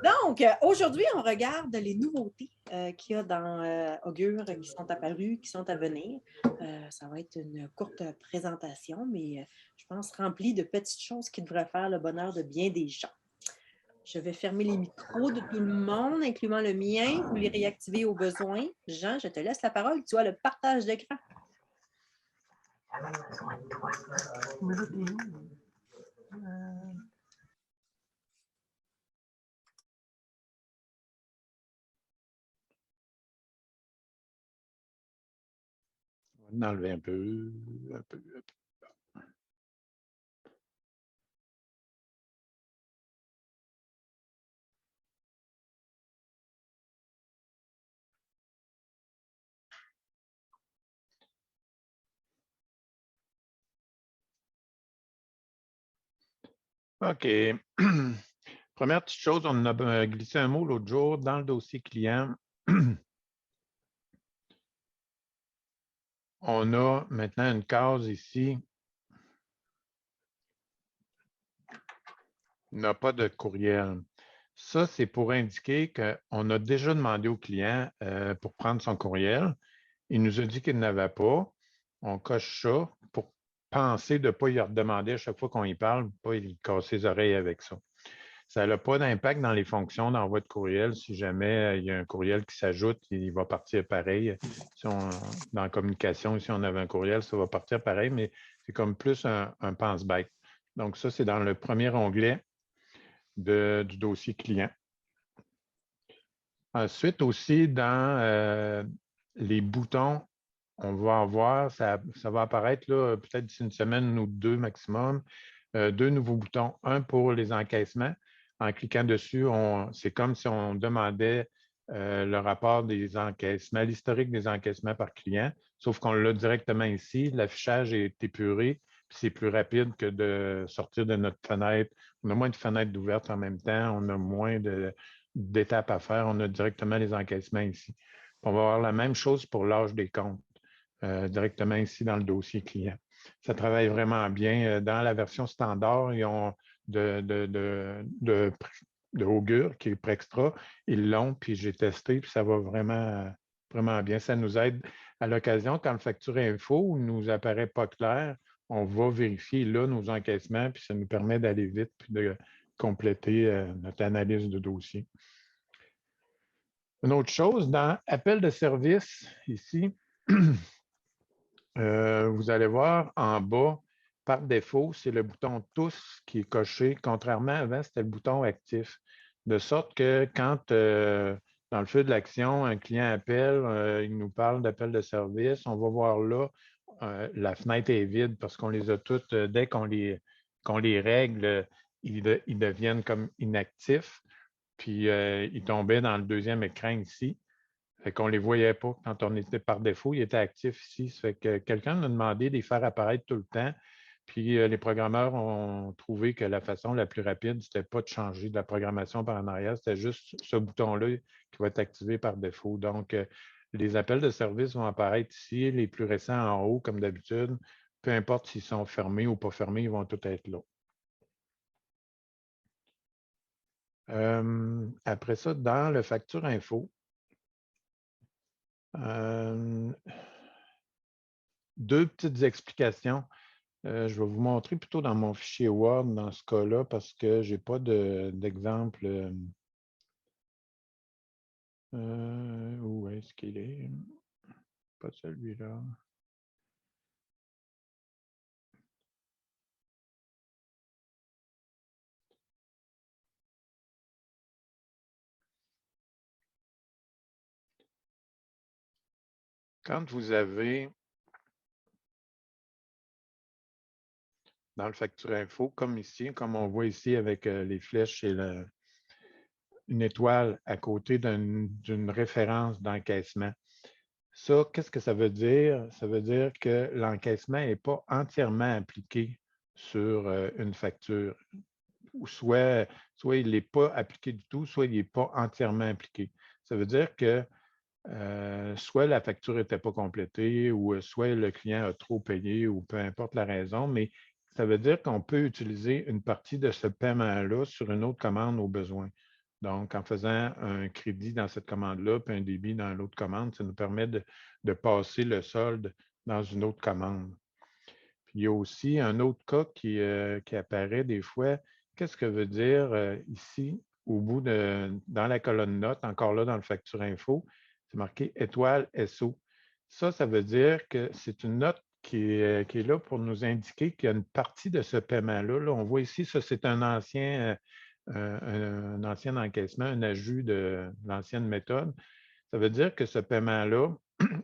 Donc, aujourd'hui, on regarde les nouveautés qu'il y a dans Augure qui sont apparues, qui sont à venir. Ça va être une courte présentation, mais je pense remplie de petites choses qui devraient faire le bonheur de bien des gens. Je vais fermer les micros de tout le monde, incluant le mien, ou les réactiver au besoin. Jean, je te laisse la parole. Tu as le partage d'écran. On va enlever un peu, un peu. OK. Première petite chose, on a glissé un mot l'autre jour dans le dossier client. On a maintenant une case ici. N'a pas de courriel. Ça, c'est pour indiquer qu'on a déjà demandé au client pour prendre son courriel. Il nous a dit qu'il n'avait pas. On coche ça pour penser de ne pas y redemander à chaque fois qu'on y parle, pas y casser les oreilles avec ça. Ça n'a pas d'impact dans les fonctions d'envoi de courriel. Si jamais il y a un courriel qui s'ajoute, il va partir pareil. Si dans la communication, si on avait un courriel, ça va partir pareil, mais c'est comme plus un pense-bête. Donc, ça, c'est dans le premier onglet du dossier client. Ensuite, aussi, dans les boutons, on va avoir, ça va apparaître peut-être d'ici une semaine ou deux maximum, deux nouveaux boutons. Un pour les encaissements. En cliquant dessus, c'est comme si on demandait le rapport des encaissements, l'historique des encaissements par client, sauf qu'on l'a directement ici. L'affichage est épuré, puis c'est plus rapide que de sortir de notre fenêtre. On a moins de fenêtres ouvertes en même temps, on a moins d'étapes à faire, on a directement les encaissements ici. On va avoir la même chose pour l'âge des comptes, directement ici dans le dossier client. Ça travaille vraiment bien. Dans la version standard, ils ont de Augure, qui est Prextra. Ils l'ont, puis j'ai testé, puis ça va vraiment, vraiment bien. Ça nous aide à l'occasion, quand le facture info nous apparaît pas clair, on va vérifier là nos encaissements, puis ça nous permet d'aller vite, puis de compléter notre analyse de dossier. Une autre chose, dans Appel de service, ici, vous allez voir en bas, par défaut, c'est le bouton Tous qui est coché. Contrairement à avant, c'était le bouton Actif. De sorte que quand, dans le feu de l'action, un client appelle, il nous parle d'appel de service, on va voir là, la fenêtre est vide parce qu'on les a toutes, dès qu'on les règle, ils deviennent comme inactifs. Puis, ils tombaient dans le deuxième écran ici. Fait qu'on ne les voyait pas quand on était par défaut, ils étaient actifs ici. Ça fait que quelqu'un nous a demandé de les faire apparaître tout le temps. Puis les programmeurs ont trouvé que la façon la plus rapide, c'était pas de changer de la programmation par en arrière, c'était juste ce bouton-là qui va être activé par défaut. Donc, les appels de service vont apparaître ici, les plus récents en haut, comme d'habitude. Peu importe s'ils sont fermés ou pas fermés, ils vont tous être là. Après ça, dans le facture info, deux petites explications. Je vais vous montrer plutôt dans mon fichier Word dans ce cas-là parce que je n'ai pas d'exemple. Où est-ce qu'il est? Pas celui-là. Quand vous avez dans le facture info, comme ici, comme on voit ici avec les flèches et une étoile à côté d'une référence d'encaissement. Ça, qu'est-ce que ça veut dire? Ça veut dire que l'encaissement n'est pas entièrement appliqué sur une facture. Soit il n'est pas appliqué du tout, soit il n'est pas entièrement appliqué. Ça veut dire que soit la facture n'était pas complétée, ou soit le client a trop payé, ou peu importe la raison, mais ça veut dire qu'on peut utiliser une partie de ce paiement-là sur une autre commande au besoin. Donc, en faisant un crédit dans cette commande-là, puis un débit dans l'autre commande, ça nous permet de passer le solde dans une autre commande. Puis, il y a aussi un autre cas qui apparaît des fois. Qu'est-ce que veut dire ici, dans la colonne notes, encore là dans le facture info, c'est marqué étoile SO. Ça veut dire que c'est une note qui est là pour nous indiquer qu'il y a une partie de ce paiement-là. Là, on voit ici, ça, c'est un ancien encaissement, un ajout de l'ancienne méthode. Ça veut dire que ce paiement-là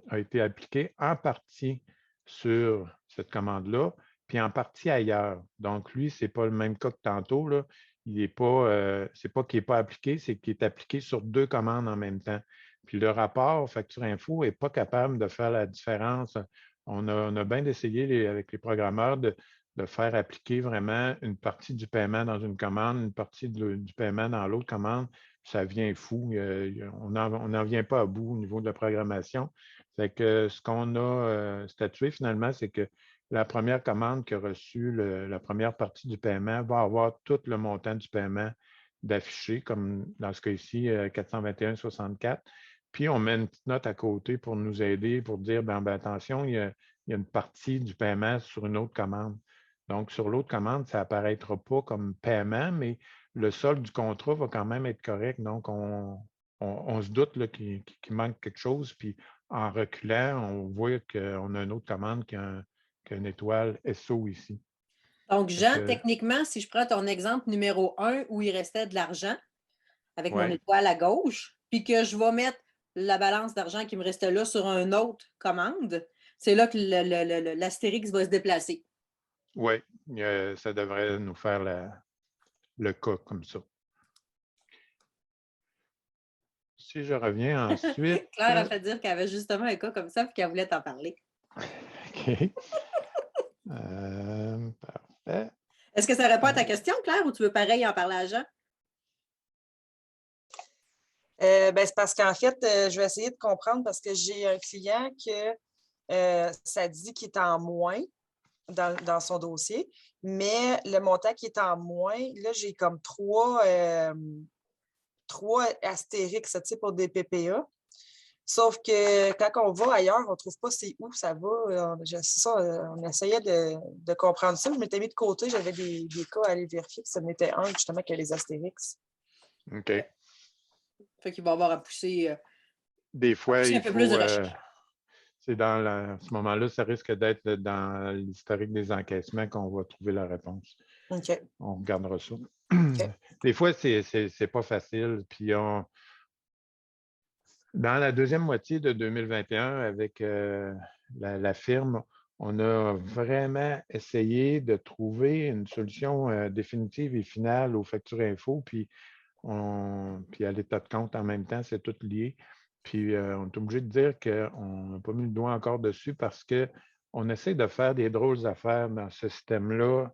a été appliqué en partie sur cette commande-là, puis en partie ailleurs. Donc, lui, ce n'est pas le même cas que tantôt. Là. Il n'est pas, c'est pas qu'il n'est pas appliqué, c'est qu'il est appliqué sur 2 commandes en même temps. Puis le rapport Facture Info n'est pas capable de faire la différence. On a bien essayé avec les programmeurs de faire appliquer vraiment une partie du paiement dans une commande, une partie du paiement dans l'autre commande. Ça vient fou. On n'en vient pas à bout au niveau de la programmation. Fait que ce qu'on a statué finalement, c'est que la première commande qui a reçu la première partie du paiement va avoir tout le montant du paiement d'affiché, comme dans ce cas-ci, 421,64. Puis on met une petite note à côté pour nous aider, pour dire, ben, attention, il y a une partie du paiement sur une autre commande. Donc, sur l'autre commande, ça n'apparaîtra pas comme paiement, mais le solde du contrat va quand même être correct. Donc, on se doute qu'il manque quelque chose. Puis, en reculant, on voit qu'on a une autre commande qui a une étoile SO ici. Donc, Jean, techniquement, si je prends ton exemple numéro 1 où il restait de l'argent avec mon étoile à gauche, puis que je vais mettre la balance d'argent qui me restait là sur une autre commande, c'est là que l'astérix va se déplacer. Oui, ça devrait nous faire le cas comme ça. Si je reviens ensuite... Claire a fait dire qu'elle avait justement un cas comme ça et qu'elle voulait t'en parler. OK. Parfait. Est-ce que ça répond à ta question, Claire, ou tu veux pareil en parler à Jean? C'est parce qu'en fait, je vais essayer de comprendre parce que j'ai un client que ça dit qu'il est en moins dans son dossier, mais le montant qui est en moins, là, j'ai comme trois astérix pour des PPA. Sauf que quand on va ailleurs, on ne trouve pas c'est où ça va. C'est ça, on essayait de comprendre ça. Je m'étais mis de côté, j'avais des cas à aller vérifier, puis ça m'était un justement que les astérix. OK. Fait qu'il va avoir à pousser. Des fois, il faut. Plus de recherche. C'est à ce moment-là, ça risque d'être dans l'historique des encaissements qu'on va trouver la réponse. OK. On regardera ça. Okay. Des fois, c'est pas facile. Puis dans la deuxième moitié de 2021, avec la firme, on a vraiment essayé de trouver une solution définitive et finale aux factures info, puis à l'état de compte en même temps, c'est tout lié. Puis on est obligé de dire qu'on n'a pas mis le doigt encore dessus parce qu'on essaie de faire des drôles d'affaires dans ce système-là.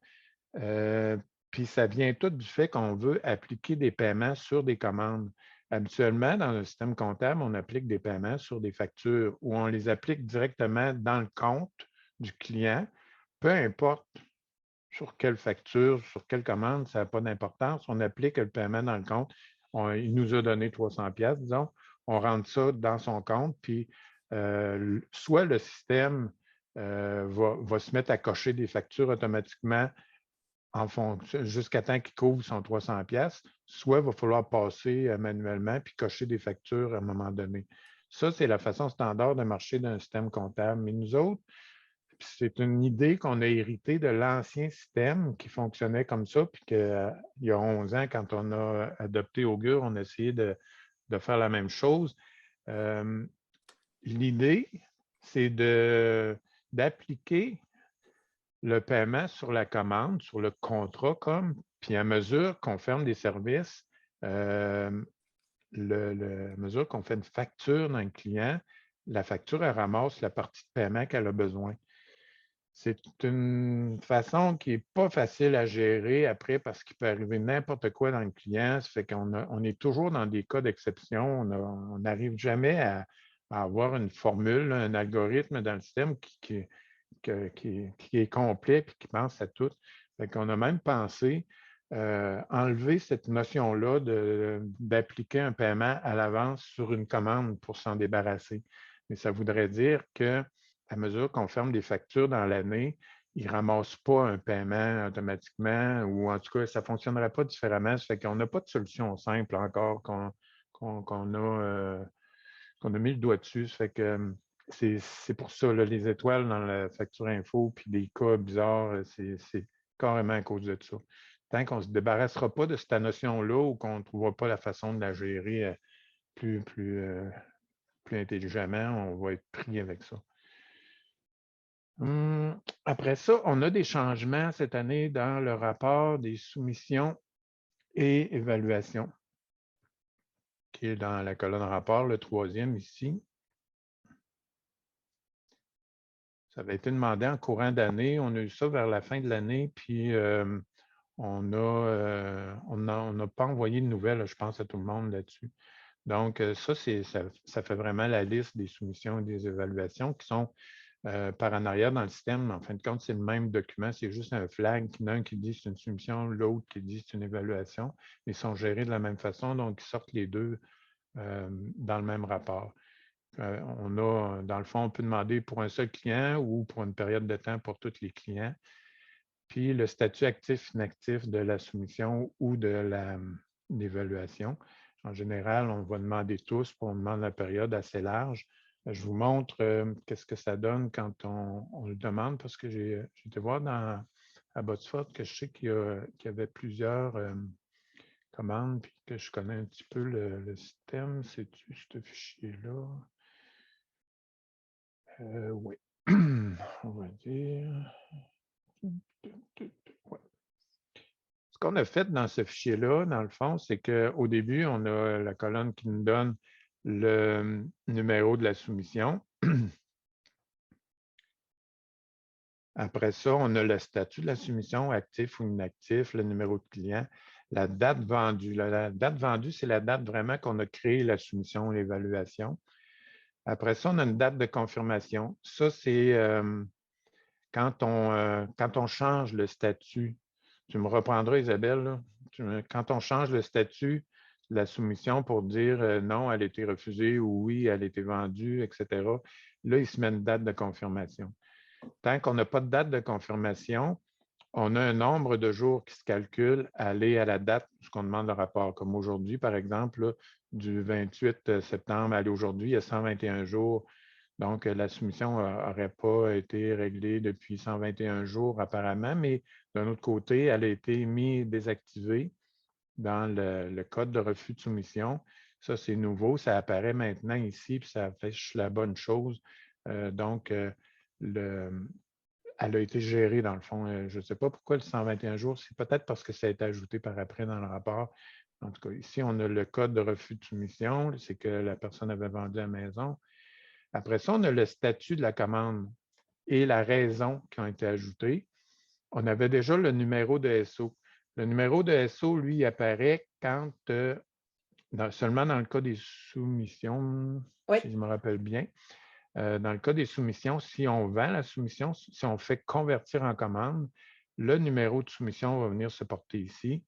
Puis ça vient tout du fait qu'on veut appliquer des paiements sur des commandes. Habituellement, dans le système comptable, on applique des paiements sur des factures ou on les applique directement dans le compte du client, peu importe sur quelle facture, sur quelle commande, ça n'a pas d'importance. On applique le paiement dans le compte. Il nous a donné 300$, disons. On rentre ça dans son compte, puis soit le système va se mettre à cocher des factures automatiquement en fonction, jusqu'à temps qu'il couvre son 300$, soit il va falloir passer manuellement puis cocher des factures à un moment donné. Ça, c'est la façon standard de marcher d'un système comptable. Mais nous autres, c'est une idée qu'on a héritée de l'ancien système qui fonctionnait comme ça, puis qu'il y a 11 ans, quand on a adopté Augure, on a essayé de faire la même chose. L'idée, c'est d'appliquer le paiement sur la commande, sur le contrat puis à mesure qu'on ferme des services, à mesure qu'on fait une facture dans le client, la facture, elle ramasse la partie de paiement qu'elle a besoin. C'est une façon qui n'est pas facile à gérer après parce qu'il peut arriver n'importe quoi dans le client. Ça fait qu'on est toujours dans des cas d'exception. On n'arrive jamais à avoir une formule, un algorithme dans le système qui est complet et qui pense à tout. Fait qu'on a même pensé enlever cette notion-là d'appliquer un paiement à l'avance sur une commande pour s'en débarrasser. Mais ça voudrait dire qu'à mesure qu'on ferme des factures dans l'année, ils ne ramassent pas un paiement automatiquement, ou en tout cas, ça ne fonctionnerait pas différemment. Ça fait qu'on n'a pas de solution simple encore qu'on a mis le doigt dessus. Ça fait que c'est pour ça, là, les étoiles dans la facture info, puis des cas bizarres, c'est carrément à cause de ça. Tant qu'on ne se débarrassera pas de cette notion-là ou qu'on ne trouvera pas la façon de la gérer plus intelligemment, on va être pris avec ça. Après ça, on a des changements cette année dans le rapport des soumissions et évaluations, qui est dans la colonne rapport, le 3e ici. Ça avait été demandé en courant d'année. On a eu ça vers la fin de l'année, puis on n'a pas envoyé de nouvelles, je pense, à tout le monde là-dessus. Donc, ça fait vraiment la liste des soumissions et des évaluations qui sont par en arrière dans le système. En fin de compte, c'est le même document, c'est juste un flag, l'un qui dit c'est une soumission, l'autre qui dit c'est une évaluation. Ils sont gérés de la même façon, donc ils sortent les deux dans le même rapport. Dans le fond, on peut demander pour un seul client ou pour une période de temps pour tous les clients. Puis le statut actif-inactif de la soumission ou de l'évaluation. En général, on va demander tous, puis on demande la période assez large. Je vous montre qu'est-ce que ça donne quand on le demande, parce que j'ai été voir à Botsford que je sais qu'il y avait plusieurs commandes, puis que je connais un petit peu le système. C'est-tu ce fichier-là? Oui. On va dire. Ouais. Ce qu'on a fait dans ce fichier-là, dans le fond, c'est qu'au début, on a la colonne qui nous donne le numéro de la soumission. Après ça, on a le statut de la soumission, actif ou inactif, le numéro de client, la date vendue. La date vendue, c'est la date vraiment qu'on a créé la soumission, l'évaluation. Après ça, on a une date de confirmation. Ça, c'est quand on change le statut. Tu me reprendras, Isabelle, là. Quand on change le statut de la soumission pour dire non, elle a été refusée ou oui, elle a été vendue, etc., là, il se met une date de confirmation. Tant qu'on n'a pas de date de confirmation, on a un nombre de jours qui se calcule aller à la date de ce qu'on demande le rapport. Comme aujourd'hui, par exemple, là, du 28 septembre à aujourd'hui, il y a 121 jours. Donc, la soumission n'aurait pas été réglée depuis 121 jours apparemment, mais d'un autre côté, elle a été désactivée dans le code de refus de soumission. Ça, c'est nouveau, ça apparaît maintenant ici, puis ça affiche la bonne chose. Donc, elle a été gérée dans le fond. Je ne sais pas pourquoi le 121 jours, c'est peut-être parce que ça a été ajouté par après dans le rapport. En tout cas, ici, on a le code de refus de soumission, c'est que la personne avait vendu à la maison. Après ça, on a le statut de la commande et la raison qui ont été ajoutées. On avait déjà le numéro de SO. Le numéro de SO, lui, il apparaît quand, seulement dans le cas des soumissions, oui. Si je me rappelle bien. Dans le cas des soumissions, si on vend la soumission, si on fait convertir en commande, le numéro de soumission va venir se porter ici.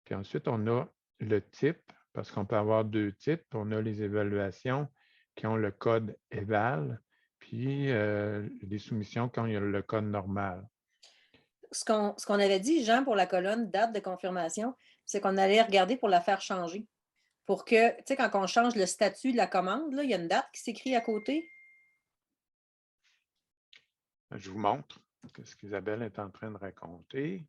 Puis ensuite, on a le type, parce qu'on peut avoir deux types. On a les évaluations qui ont le code éval, puis les soumissions qui ont le code normal. Ce qu'on avait dit, Jean, pour la colonne date de confirmation, c'est qu'on allait regarder pour la faire changer. Pour que, tu sais, quand on change le statut de la commande, là, il y a une date qui s'écrit à côté. Je vous montre ce qu'Isabelle est en train de raconter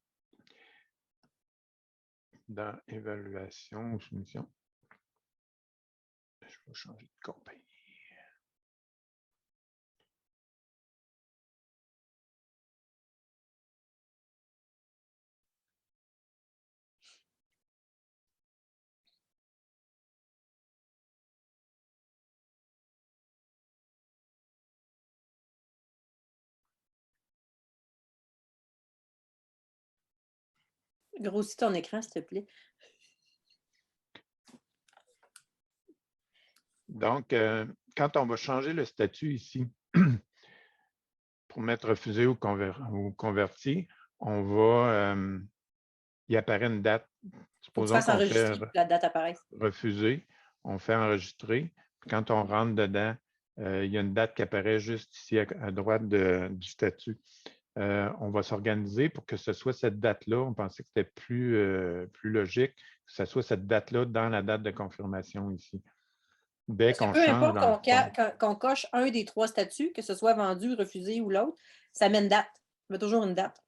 dans évaluation ou soumission. Je vais changer de compagnie. Grossis ton écran, s'il te plaît. Donc, quand on va changer le statut ici, pour mettre refusé ou converti, on va, il apparaît une date. Faut que tu Supposons fasses qu'on fait enregistrer pour que la date apparaisse. refuser, on fait enregistrer. Puis quand on rentre dedans, il y a une date qui apparaît juste ici à droite du statut. On va s'organiser pour que ce soit cette date-là. On pensait que c'était plus logique que ce soit cette date-là dans la date de confirmation ici. Dès Parce que qu'on peu change importe dans le fond. qu'on coche un des 3 statuts, que ce soit vendu, refusé ou l'autre, ça met une date. Ça met toujours une date.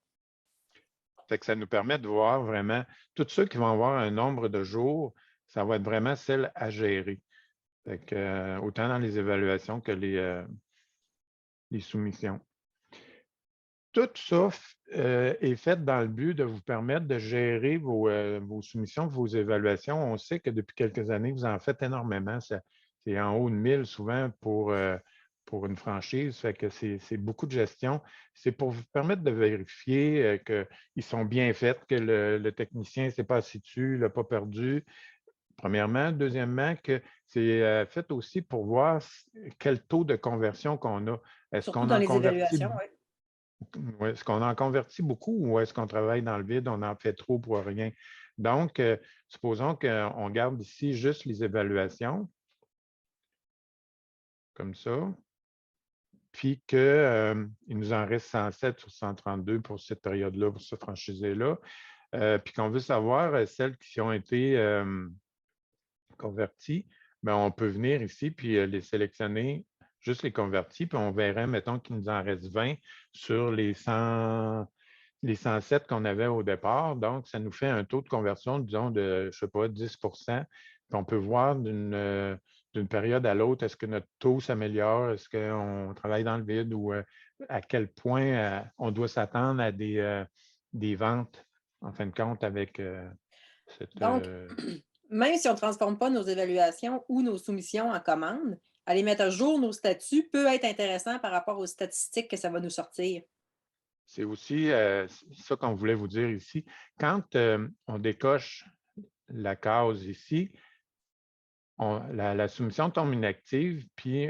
Fait que ça nous permet de voir vraiment tous ceux qui vont avoir un nombre de jours, ça va être vraiment celle à gérer. Fait que, autant dans les évaluations que les soumissions. Tout ça est fait dans le but de vous permettre de gérer vos soumissions, vos évaluations. On sait que depuis quelques années, vous en faites énormément. C'est en haut de 1000 souvent pour une franchise. Fait que c'est beaucoup de gestion. C'est pour vous permettre de vérifier qu'ils sont bien faits, que le technicien ne s'est pas assis dessus, ne l'a pas perdu. Premièrement. Deuxièmement, que c'est fait aussi pour voir quel taux de conversion qu'on a. Est-ce Surtout qu'on dans en les convertit évaluations, oui. Ouais, est-ce qu'on en convertit beaucoup ou est-ce qu'on travaille dans le vide, on en fait trop pour rien? Donc, supposons qu'on garde ici juste les évaluations, comme ça, puis qu'il nous en reste 107 sur 132 pour cette période-là, pour ce franchisé-là, puis qu'on veut savoir celles qui ont été converties, bien, on peut venir ici puis les sélectionner, juste les convertis, puis on verrait, mettons, qu'il nous en reste 20 sur les 107 qu'on avait au départ. Donc, ça nous fait un taux de conversion, disons, de, je ne sais pas, 10 Puis on peut voir d'une période à l'autre, est-ce que notre taux s'améliore, est-ce qu'on travaille dans le vide ou à quel point on doit s'attendre à des ventes, en fin de compte, avec cette... Donc, même si on ne transforme pas nos évaluations ou nos soumissions en commandes, aller mettre à jour nos statuts peut être intéressant par rapport aux statistiques que ça va nous sortir. C'est aussi ça qu'on voulait vous dire ici. Quand on décoche la case ici, la soumission tombe inactive, puis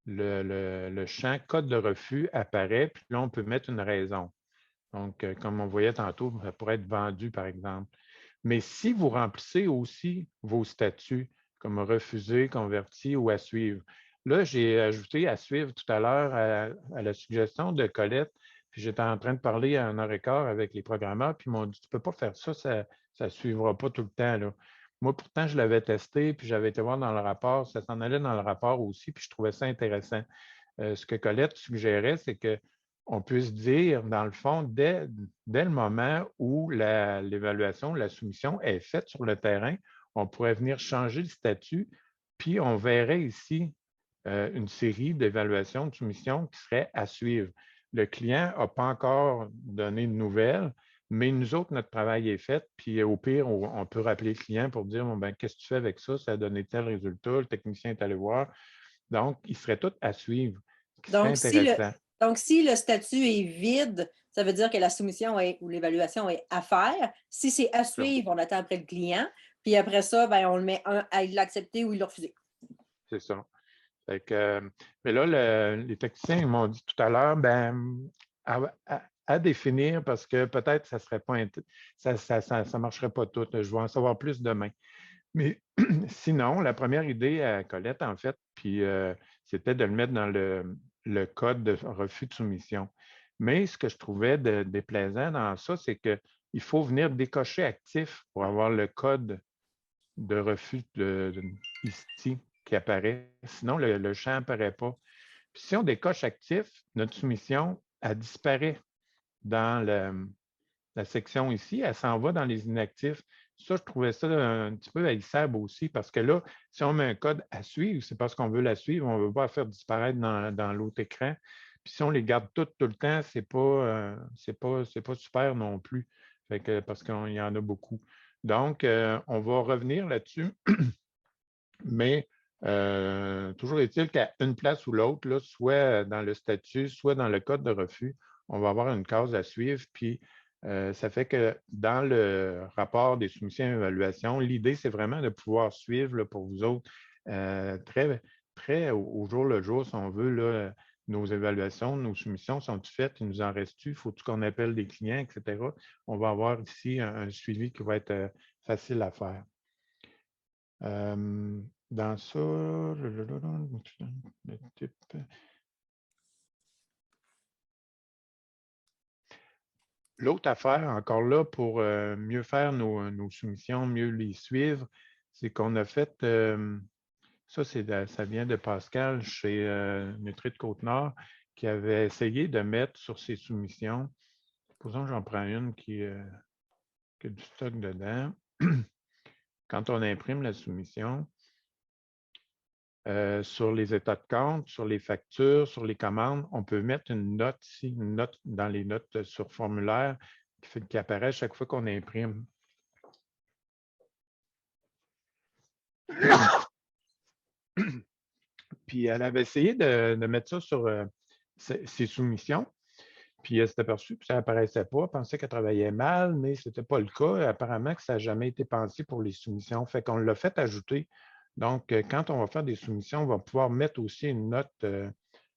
le champ code de refus apparaît, puis là, on peut mettre une raison. Donc, comme on voyait tantôt, ça pourrait être vendu, par exemple. Mais si vous remplissez aussi vos statuts, comme refusé, converti ou à suivre, là, j'ai ajouté à suivre tout à l'heure à la suggestion de Colette, puis j'étais en train de parler à 1 heure et quart avec les programmeurs, puis ils m'ont dit, tu ne peux pas faire ça, ça ne suivra pas tout le temps, là. Moi, pourtant, je l'avais testé, puis j'avais été voir dans le rapport, ça s'en allait dans le rapport aussi, puis je trouvais ça intéressant. Ce que Colette suggérait, c'est qu'on puisse dire, dans le fond, dès le moment où l'évaluation, la soumission est faite sur le terrain, on pourrait venir changer le statut, puis on verrait ici une série d'évaluations de soumission qui seraient à suivre. Le client n'a pas encore donné de nouvelles, mais nous autres, notre travail est fait, puis au pire, on peut rappeler le client pour dire bon, ben, qu'est-ce que tu fais avec ça? Ça a donné tel résultat, le technicien est allé voir. Donc, ils seraient tous à suivre, ce qui serait intéressant. Donc, si le statut est vide, ça veut dire que la soumission ou l'évaluation est à faire. Si c'est à suivre, on attend après le client. Puis après ça, ben, on le met à l'accepter ou il l'a refusé. C'est ça. Fait que, mais là, les techniciens m'ont dit tout à l'heure, ben, à définir parce que peut-être ça serait pas ça marcherait pas tout. Je vais en savoir plus demain. Mais sinon, la première idée à Colette, en fait, puis c'était de le mettre dans le code de refus de soumission. Mais ce que je trouvais déplaisant dans ça, c'est qu'il faut venir décocher actif pour avoir le code de refus ici qui apparaît. Sinon, le champ n'apparaît pas. Puis si on décoche actif, notre soumission, elle disparaît dans la section ici, elle s'en va dans les inactifs. Ça, je trouvais ça un petit peu haïssable aussi parce que là, si on met un code à suivre, c'est parce qu'on veut la suivre, on ne veut pas la faire disparaître dans l'autre écran. Puis si on les garde toutes tout le temps, c'est pas super non plus, fait que, parce qu'il y en a beaucoup. Donc, on va revenir là-dessus, mais toujours est-il qu'à une place ou l'autre, soit dans le statut, soit dans le code de refus, on va avoir une case à suivre, puis ça fait que dans le rapport des soumissions et évaluations, l'idée, c'est vraiment de pouvoir suivre là, pour vous autres très au jour le jour, si on veut, là, nos évaluations, nos soumissions sont faites, il nous en reste-tu, faut-tu qu'on appelle des clients, etc. On va avoir ici un suivi qui va être facile à faire. Dans ça, le type. L'autre affaire, encore là, pour mieux faire nos soumissions, mieux les suivre, c'est qu'on a fait, ça vient de Pascal chez Nutri de Côte-Nord, qui avait essayé de mettre sur ses soumissions, supposons que j'en prends une qui a du stock dedans. Quand on imprime la soumission, sur les états de compte, sur les factures, sur les commandes, on peut mettre une note ici, une note dans les notes sur formulaire qui apparaît chaque fois qu'on imprime. Puis elle avait essayé de mettre ça sur ses soumissions, puis elle s'est aperçue que ça n'apparaissait pas, elle pensait qu'elle travaillait mal, mais ce n'était pas le cas. Apparemment que ça n'a jamais été pensé pour les soumissions. Fait qu'on l'a fait ajouter. Donc, quand on va faire des soumissions, on va pouvoir mettre aussi une note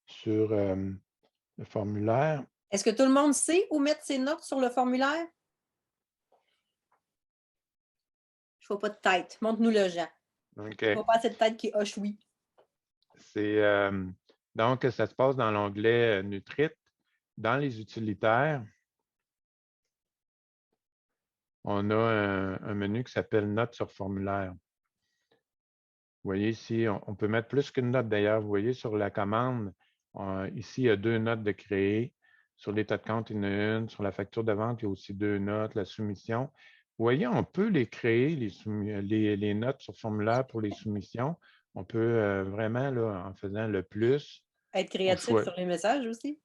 sur le formulaire. Est-ce que tout le monde sait où mettre ses notes sur le formulaire? Je ne vois pas de tête. Montre-nous le Jean. OK. Je ne vois pas cette tête qui hoche oui. Donc, ça se passe dans l'onglet Nutrit. Dans les utilitaires, on a un menu qui s'appelle Notes sur formulaire. Vous voyez ici, on peut mettre plus qu'une note d'ailleurs. Vous voyez sur la commande, ici, il y a 2 notes de créer. Sur l'état de compte, il y en a une. Sur la facture de vente, il y a aussi 2 notes. La soumission. Vous voyez, on peut les créer, les notes sur formulaire pour les soumissions. On peut vraiment, là, en faisant le plus. Être créatif sur les messages aussi.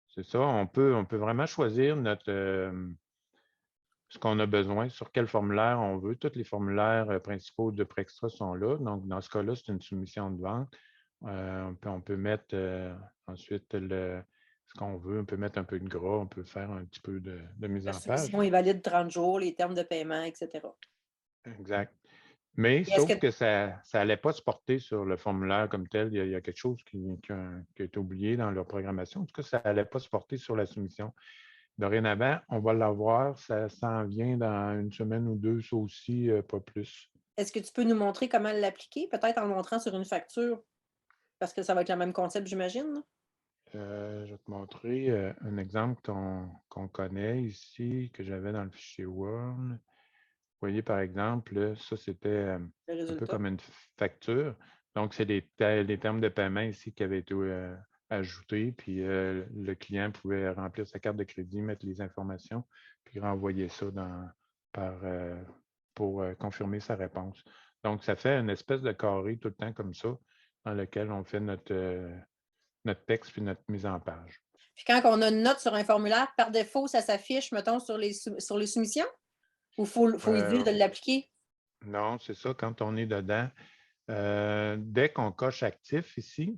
C'est ça, on peut vraiment choisir ce qu'on a besoin, sur quel formulaire on veut. Tous les formulaires principaux de Prextra sont là. Donc, dans ce cas-là, c'est une soumission de vente. On peut mettre ensuite ce qu'on veut. On peut mettre un peu de gras, on peut faire un petit peu de mise en page. La soumission est valide 30 jours, les termes de paiement, etc. Exact. Mais sauf que ça n'allait pas se porter sur le formulaire comme tel. Il y a quelque chose qui a été oublié dans leur programmation. En tout cas, ça n'allait pas se porter sur la soumission. Dorénavant, on va l'avoir. Ça s'en vient dans une semaine ou deux, ça aussi, pas plus. Est-ce que tu peux nous montrer comment l'appliquer, peut-être en le montrant sur une facture? Parce que ça va être le même concept, j'imagine. Je vais te montrer un exemple qu'on connaît ici, que j'avais dans le fichier Word. Vous voyez, par exemple, ça, c'était un peu comme une facture. Donc, c'est les termes de paiement ici qui avaient été ajoutés. Puis, le client pouvait remplir sa carte de crédit, mettre les informations, puis renvoyer ça pour confirmer sa réponse. Donc, ça fait une espèce de carré tout le temps comme ça, dans lequel on fait notre texte puis notre mise en page. Puis, quand on a une note sur un formulaire, par défaut, ça s'affiche, mettons, sur les soumissions? Ou il faut lui dire de l'appliquer? Non, c'est ça. Quand on est dedans, dès qu'on coche actif ici,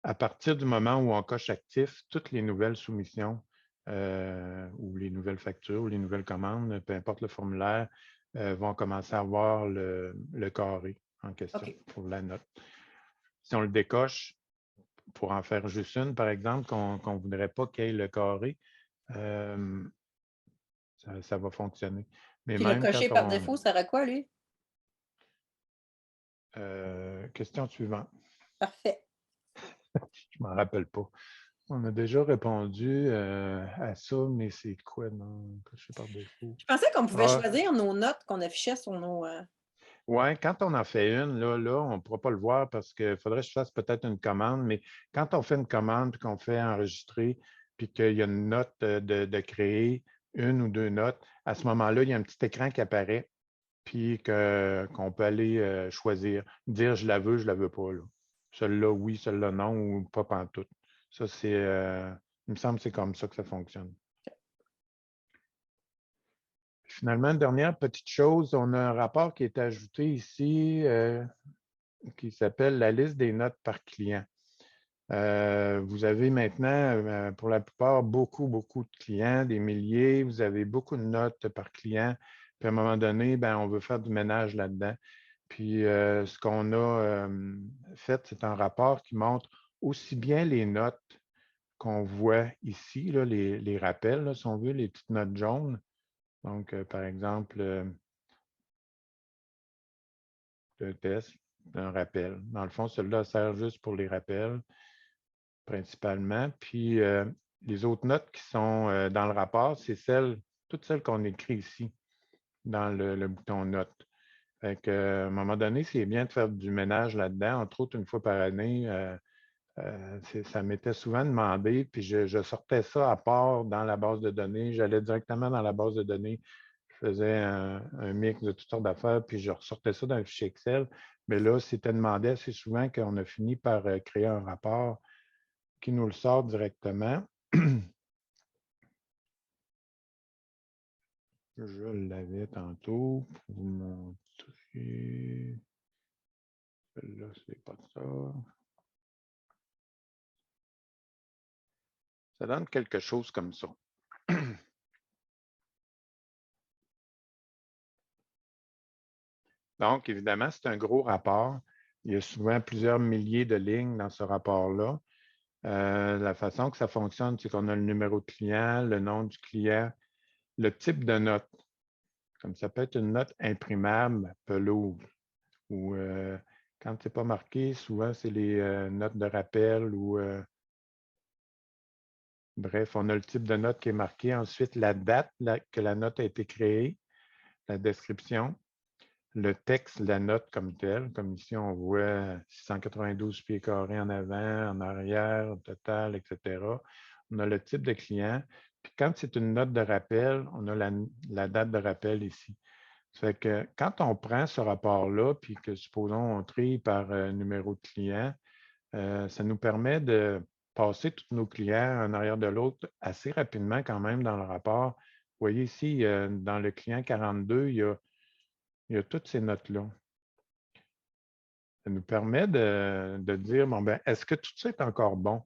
à partir du moment où on coche actif, toutes les nouvelles soumissions ou les nouvelles factures ou les nouvelles commandes, peu importe le formulaire, vont commencer à avoir le carré en question pour la note. Si on le décoche pour en faire juste une, par exemple, qu'on ne voudrait pas qu'il y ait le carré, ça va fonctionner. Mais puis même le cocher par défaut, ça sert à quoi, lui? Question suivante. Parfait. Je ne m'en rappelle pas. On a déjà répondu à ça, mais c'est quoi, non? Cocher par défaut. Je pensais qu'on pouvait choisir nos notes qu'on affichait sur nos... Oui, quand on en fait une, là, on ne pourra pas le voir parce qu'il faudrait que je fasse peut-être une commande, mais quand on fait une commande puis qu'on fait enregistrer, puis qu'il y a une note de créer, une ou deux notes, à ce moment-là, il y a un petit écran qui apparaît, puis qu'on peut aller choisir, dire je la veux pas. Là. Celle-là, oui, celle-là, non, ou pas pantoute. Ça, c'est, il me semble que c'est comme ça que ça fonctionne. Finalement, dernière petite chose, on a un rapport qui est ajouté ici qui s'appelle la liste des notes par client. Vous avez maintenant, pour la plupart, beaucoup de clients, des milliers. Vous avez beaucoup de notes par client. Puis à un moment donné, on veut faire du ménage là-dedans. Puis ce qu'on a fait, c'est un rapport qui montre aussi bien les notes qu'on voit ici, là, les rappels, là, si on veut, les petites notes jaunes. Donc, par exemple, le test, un rappel. Dans le fond, celui-là sert juste pour les rappels, principalement. Puis, les autres notes qui sont dans le rapport, c'est toutes celles qu'on écrit ici, dans le bouton Notes. Fait qu'à un moment donné, c'est bien de faire du ménage là-dedans, entre autres une fois par année. Ça m'était souvent demandé, puis je sortais ça à part dans la base de données. J'allais directement dans la base de données. Je faisais un mix de toutes sortes d'affaires, puis je ressortais ça dans un fichier Excel. Mais là, c'était demandé assez souvent qu'on a fini par créer un rapport qui nous le sort directement. Je l'avais tantôt pour vous montrer. Là, c'est pas ça. Ça donne quelque chose comme ça. Donc, évidemment, c'est un gros rapport. Il y a souvent plusieurs milliers de lignes dans ce rapport-là. La façon que ça fonctionne, c'est qu'on a le numéro de client, le nom du client, le type de note. Comme ça peut être une note imprimable, pelouse, ou quand ce n'est pas marqué, souvent c'est les notes de rappel ou bref, on a le type de note qui est marqué. Ensuite, la date que la note a été créée, la description, le texte, la note comme telle, comme ici on voit 692 pieds carrés en avant, en arrière, au total, etc. On a le type de client. Puis quand c'est une note de rappel, on a la date de rappel ici. Ça fait que quand on prend ce rapport-là, puis que supposons on trie par numéro de client, ça nous permet de passer tous nos clients en arrière de l'autre assez rapidement quand même dans le rapport. Vous voyez ici, dans le client 42, il y a toutes ces notes-là. Ça nous permet de dire, bon, ben, est-ce que tout ça est encore bon?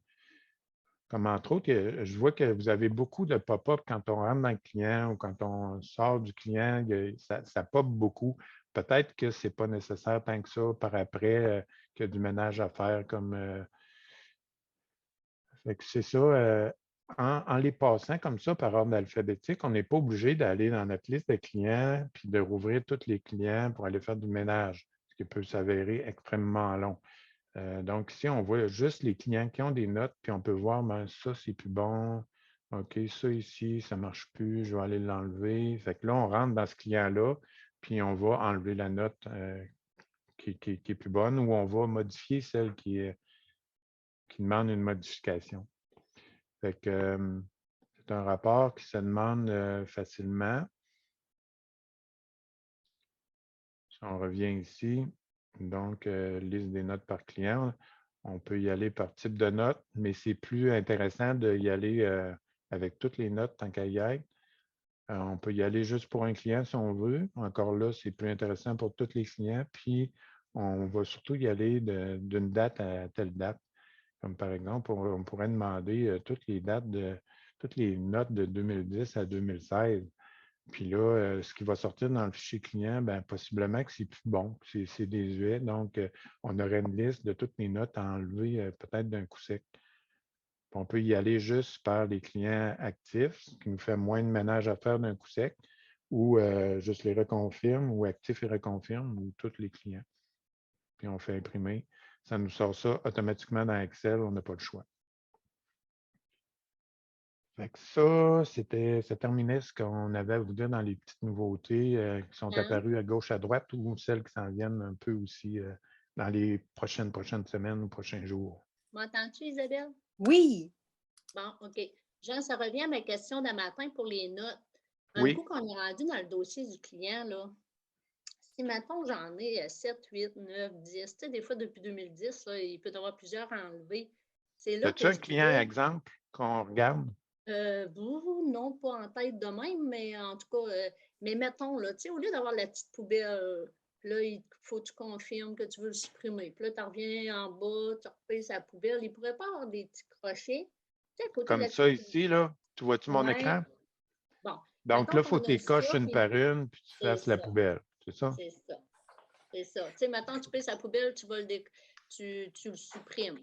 Comme entre autres, je vois que vous avez beaucoup de pop-up quand on rentre dans le client ou quand on sort du client, ça pop beaucoup. Peut-être que ce n'est pas nécessaire tant que ça par après, qu'il y a du ménage à faire comme. C'est ça. En les passant comme ça par ordre alphabétique, on n'est pas obligé d'aller dans notre liste de clients puis de rouvrir tous les clients pour aller faire du ménage, ce qui peut s'avérer extrêmement long. Donc, ici, on voit juste les clients qui ont des notes, puis on peut voir, ben, ça, c'est plus bon. OK, ça ici, ça ne marche plus, je vais aller l'enlever. Fait que là, on rentre dans ce client-là, puis on va enlever la note qui est plus bonne ou on va modifier celle qui demande une modification. Fait que c'est un rapport qui se demande facilement. Si on revient ici, donc liste des notes par client, on peut y aller par type de note, mais c'est plus intéressant d'y aller avec toutes les notes tant qu'à y être. On peut y aller juste pour un client si on veut. Encore là, c'est plus intéressant pour tous les clients. Puis, on va surtout y aller d'une date à telle date. Comme par exemple, on pourrait demander toutes les notes de 2010 à 2016. Puis là, ce qui va sortir dans le fichier client, bien, possiblement que c'est plus bon, c'est désuet. Donc, on aurait une liste de toutes les notes à enlever peut-être d'un coup sec. Puis on peut y aller juste par les clients actifs, ce qui nous fait moins de ménage à faire d'un coup sec, ou juste les reconfirme, ou actifs et reconfirme, ou tous les clients. Puis on fait imprimer. Ça nous sort ça automatiquement dans Excel, on n'a pas le choix. Fait que ça terminait ce qu'on avait à vous dire dans les petites nouveautés qui sont apparues à gauche, à droite ou celles qui s'en viennent un peu aussi dans les prochaines semaines ou prochains jours. M'entends-tu, Isabelle? Oui. Bon, OK. Jean, ça revient à ma question d'un matin pour les notes. Oui. Coup qu'on est rendu dans le dossier du client, là, si, mettons, j'en ai 7, 8, 9, 10, tu sais, des fois, depuis 2010, là, il peut y avoir plusieurs à enlever. C'est là As-tu un client exemple qu'on regarde? Non, pas en tête de même, mais en tout cas, mais mettons, là, tu sais, au lieu d'avoir la petite poubelle, là, il faut que tu confirmes que tu veux le supprimer. Puis là, tu reviens en bas, tu repasses la poubelle. Il ne pourrait pas avoir des petits crochets. Tu sais, à côté Comme de la ça ici, là. Tu vois-tu mon écran? Bon. Donc là, il faut que tu les coches une par une, puis tu fasses la poubelle. C'est ça? C'est ça. C'est ça. Tu sais, mettons, tu passes la poubelle, tu le supprimes.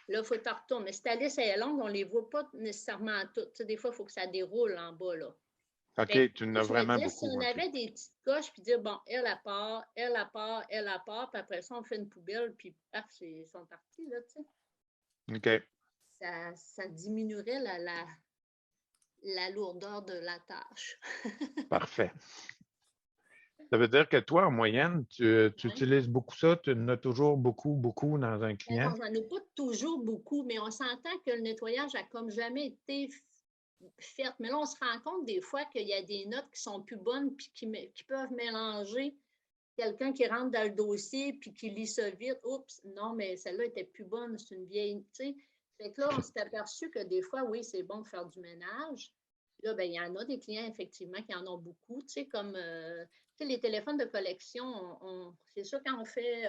Là, il faut que tu retournes. Mais si ta liste est longue, on ne les voit pas nécessairement toutes. Tu sais, des fois, il faut que ça déroule en bas, là. Fait OK, que tu en moi, as je me vraiment disais, si beaucoup. on OK. avait des petites coches, puis dire, bon, elle part, elle part, elle part, puis après ça, on fait une poubelle, puis paf, ils sont partis, là, tu sais. OK. Ça diminuerait la lourdeur de la tâche. Parfait. Ça veut dire que toi, en moyenne, tu utilises beaucoup ça, tu en as toujours beaucoup, beaucoup dans un Ben client? non, j'en ai pas toujours beaucoup, mais on s'entend que le nettoyage a comme jamais été fait. Mais là, on se rend compte des fois qu'il y a des notes qui sont plus bonnes puis qui peuvent mélanger quelqu'un qui rentre dans le dossier puis qui lit ça vite. Oups, non, mais celle-là était plus bonne, c'est une vieille, tu sais. Fait que là, on s'est aperçu que des fois, oui, c'est bon de faire du ménage. Là, ben, il y en a des clients, effectivement, qui en ont beaucoup, tu sais, comme tu sais, les téléphones de collection, c'est sûr quand on fait,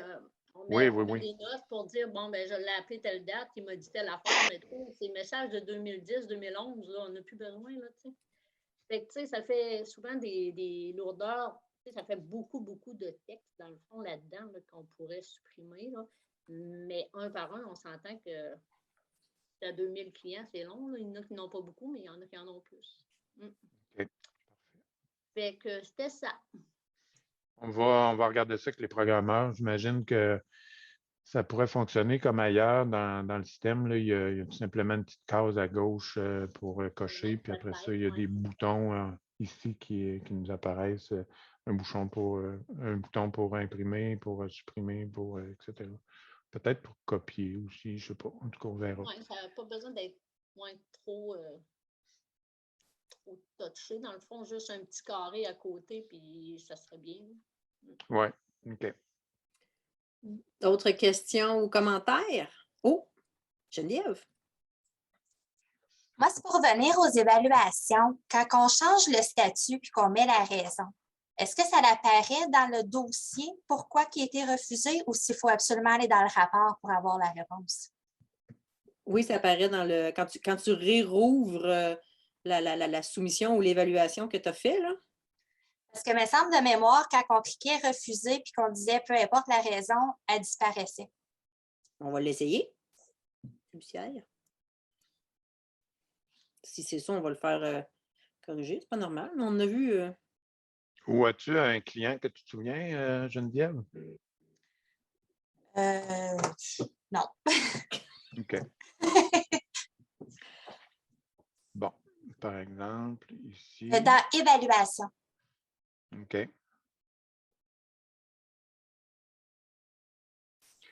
on Oui, met, oui, on met oui. des notes pour dire, bon, ben, je l'ai appelé telle date, il m'a dit telle affaire, mais tu sais, ces messages de 2010, 2011, là, on n'a plus besoin, là, tu sais. Fait que, tu sais, ça fait souvent des lourdeurs, tu sais, ça fait beaucoup, beaucoup de texte, dans le fond, là-dedans, là, qu'on pourrait supprimer, là. Mais un par un, on s'entend que à 2000 clients, c'est long, là. Il y en a qui n'ont pas beaucoup, mais il y en a qui en ont plus. OK. Fait que c'était ça. On va regarder ça avec les programmeurs. J'imagine que ça pourrait fonctionner comme ailleurs dans le système. Là. Il y a tout simplement une petite case à gauche pour cocher, puis après ça, il y a des boutons ici qui nous apparaissent. Un bouton pour imprimer, pour supprimer, etc. Peut-être pour copier aussi, je ne sais pas. En tout cas, on verra. Oui, ça n'a pas besoin d'être trop touché. Dans le fond, juste un petit carré à côté, puis ça serait bien. Oui, OK. D'autres questions ou commentaires? Oh, Geneviève. Moi, c'est pour revenir aux évaluations. Quand on change le statut et qu'on met la raison, est-ce que ça apparaît dans le dossier pourquoi il a été refusé ou s'il faut absolument aller dans le rapport pour avoir la réponse? Oui, ça apparaît dans le. Quand tu réouvres la soumission ou l'évaluation que tu as fait, là. Parce que, me semble de mémoire, quand on cliquait refuser puis qu'on disait peu importe la raison, elle disparaissait. On va l'essayer. Fiduciaire. Si c'est ça, on va le faire corriger. C'est pas normal. Mais on a vu. Ou as-tu un client que tu te souviens, Geneviève? Non. OK. Bon, par exemple, ici. Dans évaluation. OK.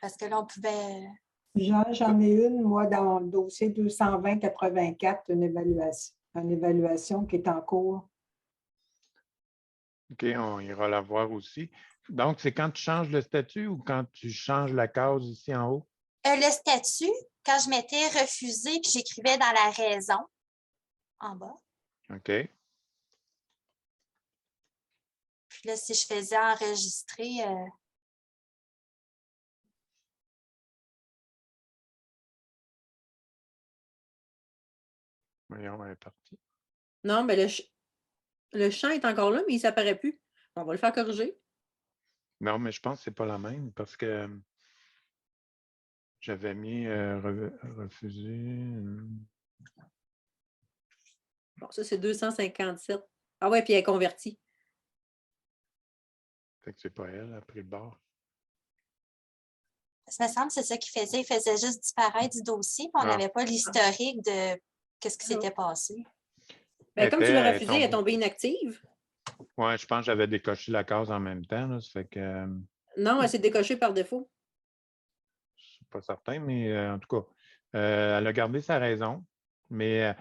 Parce que là, on pouvait. J'en ai une, moi, dans le dossier 220-84, une évaluation qui est en cours. OK, on ira la voir aussi. Donc, c'est quand tu changes le statut ou quand tu changes la case ici en haut? Le statut, quand je mettais refusé puis j'écrivais dans la raison, en bas. OK. Puis là, si je faisais enregistrer, Voyons, elle est partie. Non, mais le champ est encore là, mais il ne s'apparaît plus. On va le faire corriger. Non, mais je pense que ce n'est pas la même parce que j'avais mis refuser. Bon, ça, c'est 257. Ah ouais, puis elle est convertie. Fait que c'est pas elle, elle a pris le bord. ça me semble que c'est ça qu'il faisait. Il faisait juste disparaître du dossier, puis on n'avait pas l'historique de qu'est-ce qui s'était passé. Ben, comme tu l'as refusé, elle est tombée tombée inactive. Oui, je pense que j'avais décoché la case en même temps. Là, ça fait que Non, elle s'est décochée par défaut. je ne suis pas certain, mais en tout cas, elle a gardé sa raison. Mais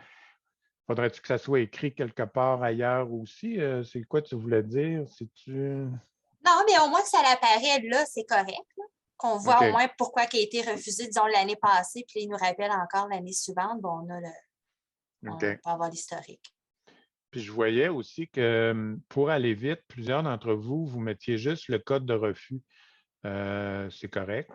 faudrait-tu que ça soit écrit quelque part ailleurs aussi? C'est quoi tu voulais dire? Non, mais au moins que ça apparaît là, c'est correct. Là. Qu'on voit OK. au moins pourquoi il a été refusé, disons, l'année passée, puis il nous rappelle encore l'année suivante. Bon, on OK. peut avoir l'historique. Puis je voyais aussi que pour aller vite, plusieurs d'entre vous, vous mettiez juste le code de refus. C'est correct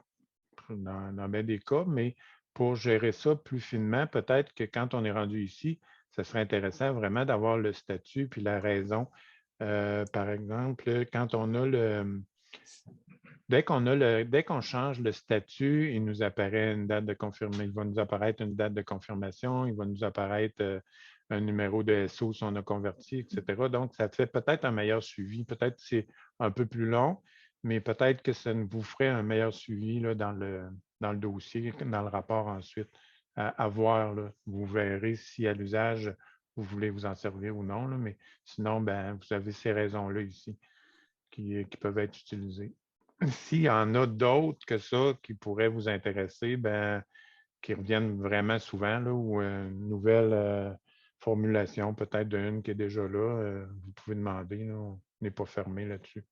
dans bien des cas, mais pour gérer ça plus finement, peut-être que quand on est rendu ici, ça serait intéressant vraiment d'avoir le statut puis la raison. Par exemple, quand on a Dès qu'on change le statut, il nous apparaît une date de confirmation. Il va nous apparaître une date de confirmation, il va nous apparaître un numéro de SO si on a converti, etc. Donc, ça fait peut-être un meilleur suivi. Peut-être que c'est un peu plus long, mais peut-être que ça vous ferait un meilleur suivi là, dans le dossier, dans le rapport ensuite. À voir, là. Vous verrez si à l'usage, vous voulez vous en servir ou non, là, mais sinon, ben, vous avez ces raisons-là ici qui peuvent être utilisées. S'il y en a d'autres que ça qui pourraient vous intéresser, ben, qui reviennent vraiment souvent, là, ou une nouvelle formulation peut-être d'une qui est déjà là, vous pouvez demander. Là, on n'est pas fermé là-dessus.